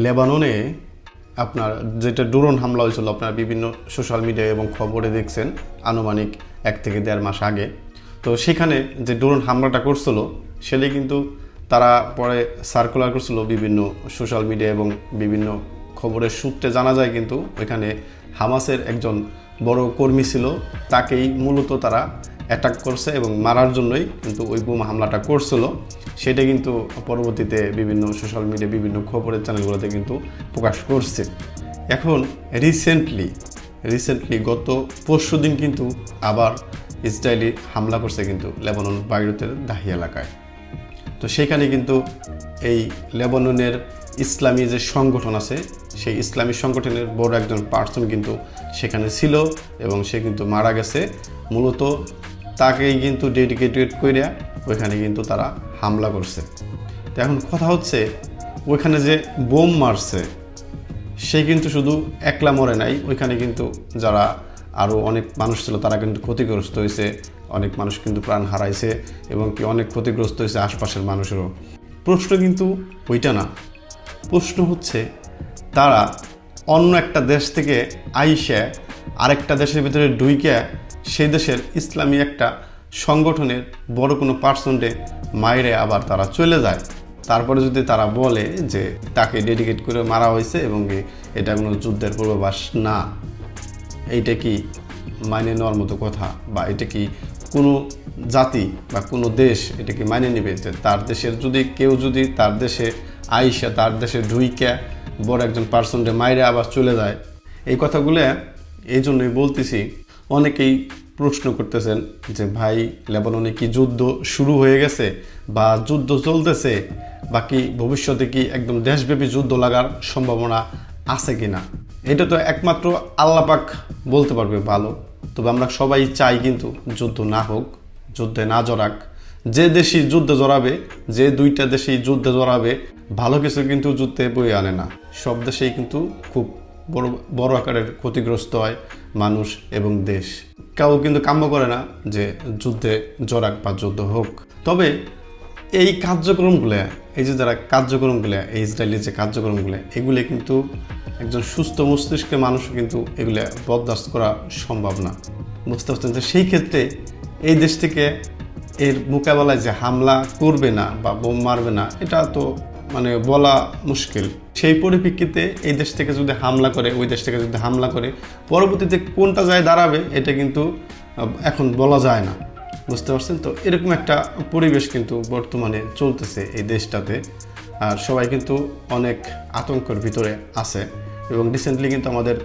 লেবাননে আপনার যেটা ড্রোন হামলা হয়েছিল, আপনারা বিভিন্ন সোশ্যাল মিডিয়া এবং খবরে দেখছেন আনুমানিক 1 থেকে 1.5 মাস আগে। তো সেখানে যে ড্রোন হামলাটা করছিল সেটাই কিন্তু তারা পরে সার্কুলার করছিল বিভিন্ন সোশ্যাল মিডিয়া এবং বিভিন্ন খবরের সূত্রে জানা যায় কিন্তু ওইখানে হামাসের একজন বড় কর্মী ছিল, তাকেই মূলত তারা অ্যাটাক করছে এবং মারার জন্যই কিন্তু ওই বোমা হামলাটা করছিল। সেটা কিন্তু পরবর্তীতে বিভিন্ন সোশ্যাল মিডিয়া বিভিন্ন খবরের চ্যানেলগুলোতে কিন্তু প্রকাশ করছে। এখন রিসেন্টলি গত পরশু দিন কিন্তু আবার ইসরায়েলি হামলা করছে কিন্তু লেবানন বাইরুতের দাহি এলাকায়। তো সেখানে কিন্তু এই লেবাননের ইসলামী যে সংগঠন আছে সেই ইসলামী সংগঠনের বড় একজন পার্সন কিন্তু সেখানে ছিল এবং সে কিন্তু মারা গেছে। মূলত তাকেই কিন্তু ডেডিকেটেড করে ওইখানে কিন্তু তারা হামলা করছে। তো এখন কথা হচ্ছে ওইখানে যে বোম মারছে সে কিন্তু শুধু একলা মরে নাই, ওইখানে কিন্তু যারা আরও অনেক মানুষ ছিল তারা কিন্তু ক্ষতিগ্রস্ত হয়েছে, অনেক মানুষ কিন্তু প্রাণ হারাইছে এবং কি অনেক ক্ষতিগ্রস্ত হয়েছে আশপাশের মানুষেরও। প্রশ্ন কিন্তু ওইটা না, প্রশ্ন হচ্ছে তারা অন্য একটা দেশ থেকে আইসে আরেকটা দেশের ভিতরে ঢুইকে সেই দেশের ইসলামী একটা সংগঠনের বড় কোনো পার্সনকে মাইরে আবার তারা চলে যায়। তারপরে যদি তারা বলে যে তাকে ডেডিকেট করে মারা হয়েছে এবং এটা কোনো যুদ্ধের পূর্বাভাস না, এইটা কি মাইনে নেওয়ার মতো কথা? বা এটা কি কোনো জাতি বা কোনো দেশ এটা কি মাইনে নেবে যে তার দেশের যদি কেউ যদি তার দেশে আইসা তার দেশে ঢুইকে বড় একজন পার্সনকে মাইরে আবার চলে যায়? এই কথাগুলো এই জন্যই বলতেছি। অনেকেই প্রশ্ন করতেছেন যে ভাই লেবাননে কি যুদ্ধ শুরু হয়ে গেছে বা যুদ্ধ চলতেছে, বা কি ভবিষ্যতে কি একদম দেশব্যাপী যুদ্ধ লাগার সম্ভাবনা আছে কিনা? এটা তো একমাত্র আল্লাহ পাক বলতে পারবে ভালো। তবে আমরা সবাই চাই কিন্তু যুদ্ধ না হোক, যুদ্ধে না জড়াক। যে দেশই যুদ্ধে জড়াবে, যে দুইটা দেশেই যুদ্ধে জড়াবে, ভালো কিছু কিন্তু যুদ্ধে বয়ে আনে না। সব দেশেই কিন্তু খুব বড় আকারের ক্ষতিগ্রস্ত হয় মানুষ এবং দেশ। কেউ কিন্তু কাম্য করে না যে যুদ্ধে জড়াক বা যুদ্ধ হোক। তবে এই কার্যক্রমগুলো, এই যে যারা কার্যক্রমগুলো, এই ইসরায়েলের যে কার্যক্রমগুলো, এগুলো কিন্তু একজন সুস্থ মস্তিষ্কের মানুষ কিন্তু এগুলো বরদাস্ত করা সম্ভব না। বুঝতে পারছেন? যে সেই ক্ষেত্রে এই দেশ থেকে এর মোকাবেলায় যে হামলা করবে না বা বোম মারবে না, এটা তো মানে বলা মুশকিল। সেই পরিপ্রেক্ষিতে এই দেশ থেকে যদি হামলা করে, ওই দেশ থেকে যদি হামলা করে, পরবর্তীতে কোনটা যায় দাঁড়াবে এটা কিন্তু এখন বলা যায় না। বুঝতে পারছেন? তো এরকম একটা পরিবেশ কিন্তু বর্তমানে চলতেছে এই দেশটাতে, আর সবাই কিন্তু অনেক আতঙ্কের ভিতরে আছে। এবং রিসেন্টলি কিন্তু আমাদের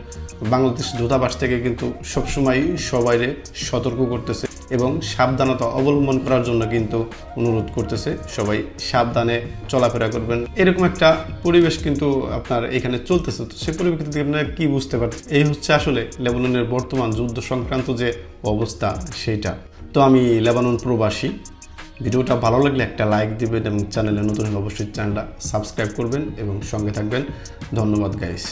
বাংলাদেশ দূতাবাস থেকে কিন্তু সবসময় সবাইরে সতর্ক করতেছে এবং সাবধানতা অবলম্বন করার জন্য কিন্তু অনুরোধ করতেছে, সবাই সাবধানে চলাফেরা করবেন। এরকম একটা পরিবেশ কিন্তু আপনার এখানে চলতেছে। তো সেই পরিপ্রেক্ষিতে আপনারা কি বুঝতে পারছেন? এই হচ্ছে আসলে লেবাননের বর্তমান যুদ্ধ সংক্রান্ত যে অবস্থা সেইটা। তো আমি লেবানন প্রবাসী। ভিডিওটা ভালো লাগলে একটা লাইক দিবেন এবং চ্যানেলে নতুন হলে অবশ্যই চ্যানেলটা সাবস্ক্রাইব করবেন এবং সঙ্গে থাকবেন। ধন্যবাদ গাইস।